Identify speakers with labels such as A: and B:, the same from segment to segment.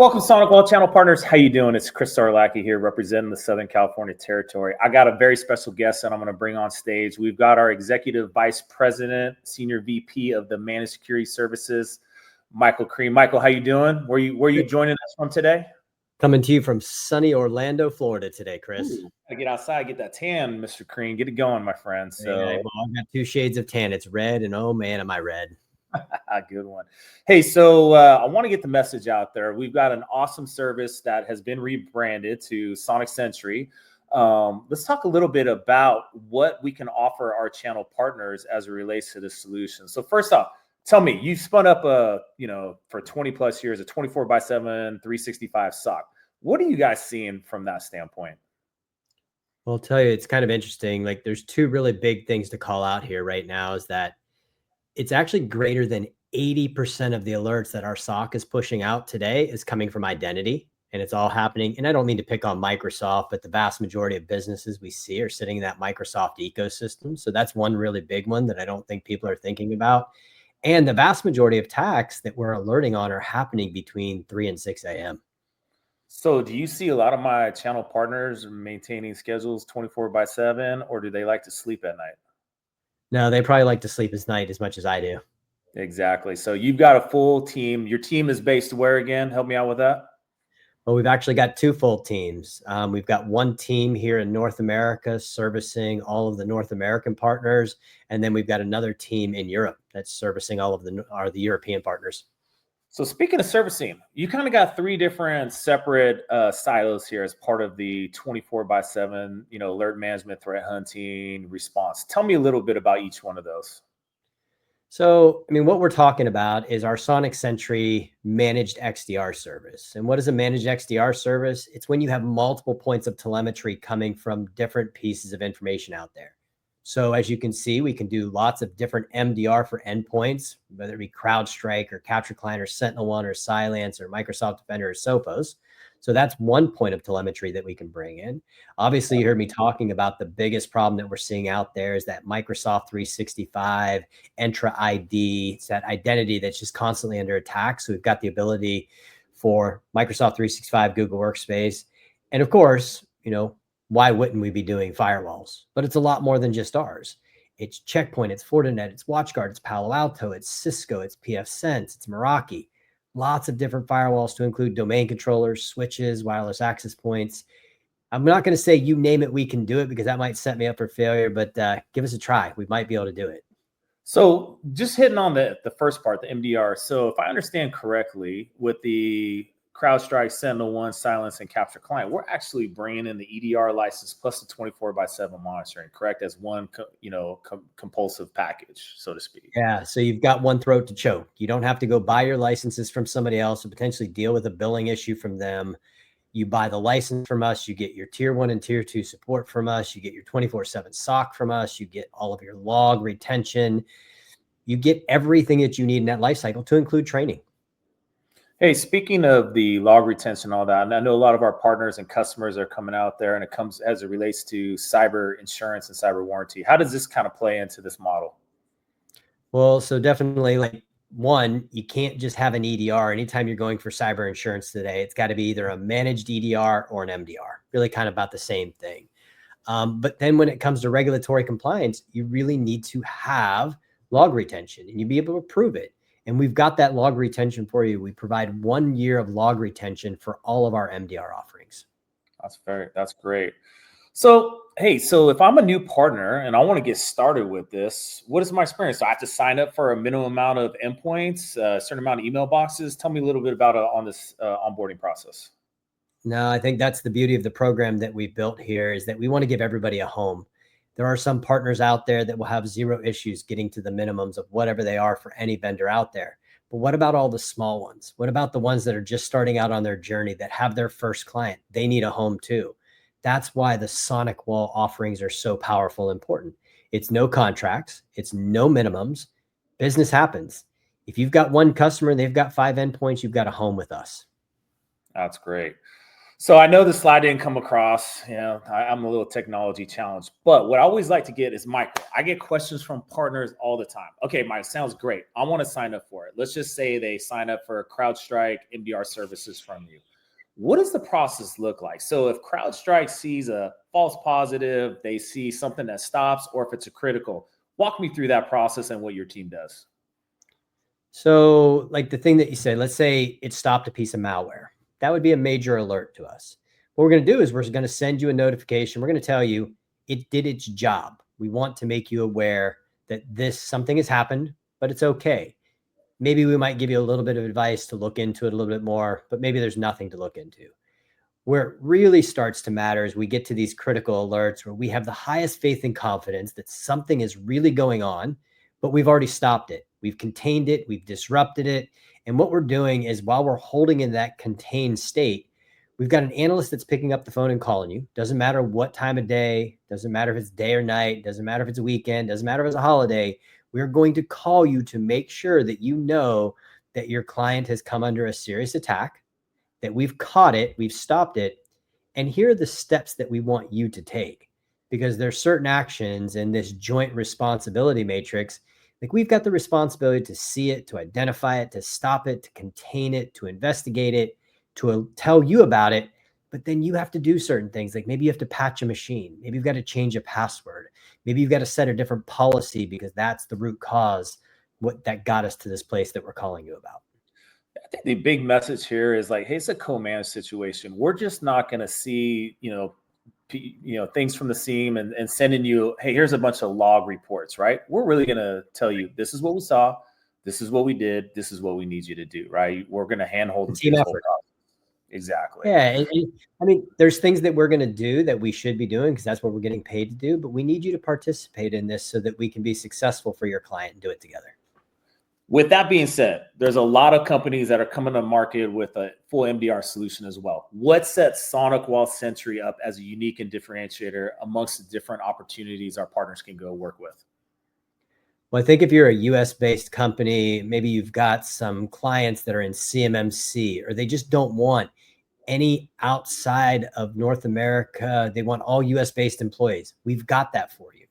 A: Welcome, SonicWall channel partners. How you doing? It's Chris Sarlacki here, representing the Southern California territory. I got a very special guest that I'm going to bring on stage. We've got our Executive Vice President, Senior VP of the Managed Security Services, Michael Crean. Michael, how you doing? Where you joining us from today?
B: Coming to you from sunny Orlando, Florida today, Chris.
A: Ooh, gotta get outside, get that tan, Mr. Crean. Get it going, my friend. So
B: well, I've got two shades of tan. It's red, and oh man, am I red.
A: Good one. Hey, so I want to get the message out there. We've got an awesome service that has been rebranded to SonicSentry. Let's talk a little bit about what we can offer our channel partners as it relates to this solution. So first off, tell me, you spun up for 20 plus years, a 24x7, 365 SOC. What are you guys seeing from that standpoint?
B: Well, I'll tell you, it's kind of interesting. Like there's two really big things to call out here right now is that it's actually greater than 80% of the alerts that our SOC is pushing out today is coming from identity, and it's all happening. And I don't mean to pick on Microsoft, but the vast majority of businesses we see are sitting in that Microsoft ecosystem. So that's one really big one that I don't think people are thinking about. And the vast majority of attacks that we're alerting on are happening between 3 and 6 a.m.
A: So do you see a lot of my channel partners maintaining schedules 24x7, or do they like to sleep at night?
B: No, they probably like to sleep at night as much as I do.
A: Exactly. So you've got a full team. Your team is based where again? Help me out with that.
B: Well, we've actually got two full teams. We've got one team here in North America servicing all of the North American partners. And then we've got another team in Europe that's servicing all of the European partners.
A: So speaking of servicing, you kind of got three different separate silos here as part of the 24x7, alert management, threat hunting, response. Tell me a little bit about each one of those.
B: So, I mean, what we're talking about is our SonicSentry Managed XDR service. And what is a Managed XDR service? It's when you have multiple points of telemetry coming from different pieces of information out there. So as you can see, we can do lots of different MDR for endpoints, whether it be CrowdStrike or Capture Client or SentinelOne or Cylance or Microsoft Defender or Sophos. So that's one point of telemetry that we can bring in. Obviously, you heard me talking about the biggest problem that we're seeing out there is that Microsoft 365, Entra ID, it's that identity that's just constantly under attack. So we've got the ability for Microsoft 365, Google Workspace, and of course, why wouldn't we be doing firewalls? But it's a lot more than just ours. It's Checkpoint, it's Fortinet, it's WatchGuard, it's Palo Alto, it's Cisco, it's pfSense, it's Meraki. Lots of different firewalls to include domain controllers, switches, wireless access points. I'm not going to say you name it, we can do it, because that might set me up for failure, but give us a try. We might be able to do it.
A: So just hitting on the first part, the MDR. So if I understand correctly, with the CrowdStrike, SentinelOne, Cylance, and Capture Client, we're actually bringing in the EDR license plus the 24x7 monitoring, correct? As one, compulsive package, so to speak.
B: Yeah. So you've got one throat to choke. You don't have to go buy your licenses from somebody else and potentially deal with a billing issue from them. You buy the license from us. You get your tier 1 and tier 2 support from us. You get your 24/7 SOC from us. You get all of your log retention. You get everything that you need in that lifecycle, to include training.
A: Hey, speaking of the log retention and all that, and I know a lot of our partners and customers are coming out there, and it comes as it relates to cyber insurance and cyber warranty. How does this kind of play into this model?
B: Well, so definitely, like, one, you can't just have an EDR. Anytime you're going for cyber insurance today, it's got to be either a managed EDR or an MDR, really kind of about the same thing. But then when it comes to regulatory compliance, you really need to have log retention, and you be able to prove it. And we've got that log retention for you. We provide 1 year of log retention for all of our MDR offerings.
A: That's great. So, hey, so if I'm a new partner and I want to get started with this, what is my experience? So I have to sign up for a minimum amount of endpoints, a certain amount of email boxes. Tell me a little bit about on this onboarding process.
B: No, I think that's the beauty of the program that we've built here, is that we want to give everybody a home. There are some partners out there that will have zero issues getting to the minimums of whatever they are for any vendor out there. But what about all the small ones? What about the ones that are just starting out on their journey, that have their first client? They need a home too. That's why the SonicWall offerings are so powerful and important. It's no contracts. It's no minimums. Business happens. If you've got one customer and they've got 5 endpoints, you've got a home with us.
A: That's great. So I know the slide didn't come across, I'm a little technology challenged, but what I always like to get is Michael. I get questions from partners all the time. Okay, Mike, sounds great. I want to sign up for it. Let's just say they sign up for CrowdStrike MDR services from you. What does the process look like? So if CrowdStrike sees a false positive, they see something that stops, or if it's a critical, walk me through that process and what your team does.
B: So like the thing that you said, let's say it stopped a piece of malware. That would be a major alert to us. What we're going to do is we're going to send you a notification. We're going to tell you it did its job. We want to make you aware that something has happened, but it's okay. Maybe we might give you a little bit of advice to look into it a little bit more, but maybe there's nothing to look into. Where it really starts to matter is we get to these critical alerts where we have the highest faith and confidence that something is really going on, but we've already stopped it. We've contained it. We've disrupted it. And what we're doing is while we're holding in that contained state, we've got an analyst that's picking up the phone and calling you. Doesn't matter what time of day, doesn't matter if it's day or night, doesn't matter if it's a weekend, doesn't matter if it's a holiday. We're going to call you to make sure that you know that your client has come under a serious attack, that we've caught it, we've stopped it. And here are the steps that we want you to take, because there's certain actions in this joint responsibility matrix. Like we've got the responsibility to see it, to identify it, to stop it, to contain it, to investigate it, to tell you about it. But then you have to do certain things. Like maybe you have to patch a machine. Maybe you've got to change a password. Maybe you've got to set a different policy because that's the root cause that got us to this place that we're calling you about.
A: I think the big message here is like, hey, it's a co-managed situation. We're just not going to see, things from the seam and sending you, hey, here's a bunch of log reports, right? We're really going to tell you, this is what we saw. This is what we did. This is what we need you to do, right? We're going to handhold them through this whole process. Exactly.
B: Yeah. I mean, there's things that we're going to do that we should be doing because that's what we're getting paid to do, but we need you to participate in this so that we can be successful for your client and do it together.
A: With that being said, there's a lot of companies that are coming to market with a full MDR solution as well. What sets SonicWall SonicSentry up as a unique and differentiator amongst the different opportunities our partners can go work with?
B: Well, I think if you're a US-based company, maybe you've got some clients that are in CMMC, or they just don't want any outside of North America. They want all US-based employees. We've got that for you.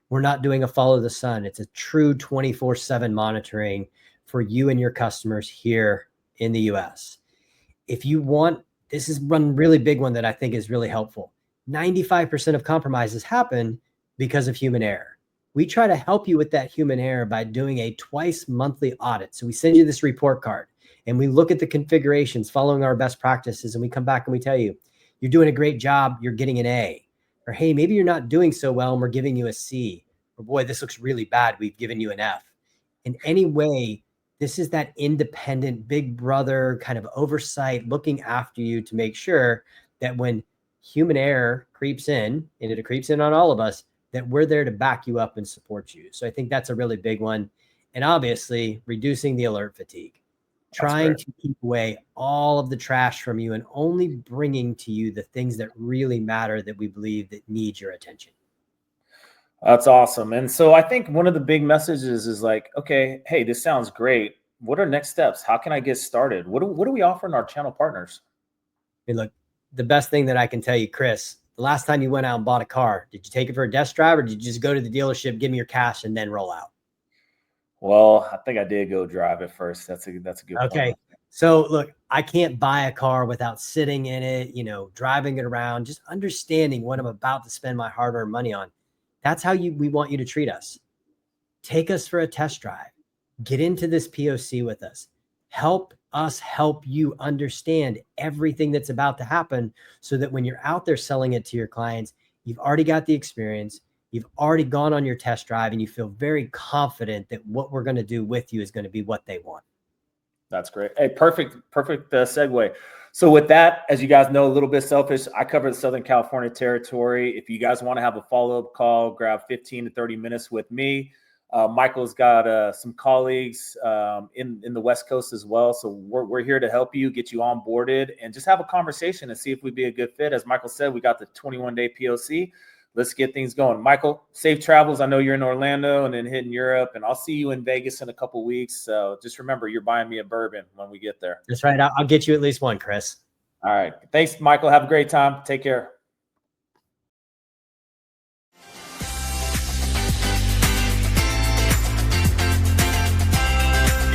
B: We're not doing a follow the sun. It's a true 24/7 monitoring for you and your customers here in the US. If you want, this is one really big one that I think is really helpful. 95% of compromises happen because of human error. We try to help you with that human error by doing a twice monthly audit. So we send you this report card and we look at the configurations following our best practices. And we come back and we tell you, you're doing a great job. You're getting an A. Or, hey, maybe you're not doing so well and we're giving you a C. Or, boy, this looks really bad. We've given you an F. In any way, this is that independent big brother kind of oversight looking after you to make sure that when human error creeps in, and it creeps in on all of us, that we're there to back you up and support you. So I think that's a really big one. And obviously, reducing the alert fatigue. Trying to keep away all of the trash from you and only bringing to you the things that really matter that we believe that need your attention.
A: That's awesome. And so I think one of the big messages is like, okay, hey, this sounds great. What are next steps? How can I get started? What do we offer in our channel partners?
B: Hey, look, the best thing that I can tell you, Chris, the last time you went out and bought a car, did you take it for a test drive or did you just go to the dealership, give me your cash and then roll out?
A: Well, I think I did go drive it first. That's a good
B: okay.
A: point.
B: So look, I can't buy a car without sitting in it, driving it around, just understanding what I'm about to spend my hard-earned money on. That's how we want you to treat us. Take us for a test drive. Get into this POC with us. Help us help you understand everything that's about to happen so that when you're out there selling it to your clients, you've already got the experience. You've already gone on your test drive and you feel very confident that what we're going to do with you is going to be what they want.
A: That's great. Hey, perfect segue. So with that, as you guys know, a little bit selfish, I cover the Southern California territory. If you guys want to have a follow-up call, grab 15 to 30 minutes with me. Michael's got some colleagues in the West Coast as well. So we're here to help you, get you onboarded, and just have a conversation and see if we'd be a good fit. As Michael said, we got the 21-day POC. Let's get things going. Michael, safe travels. I know you're in Orlando and then hitting Europe, and I'll see you in Vegas in a couple of weeks. So just remember, you're buying me a bourbon when we get there.
B: That's right. I'll get you at least one, Chris.
A: All right. Thanks, Michael. Have a great time. Take care.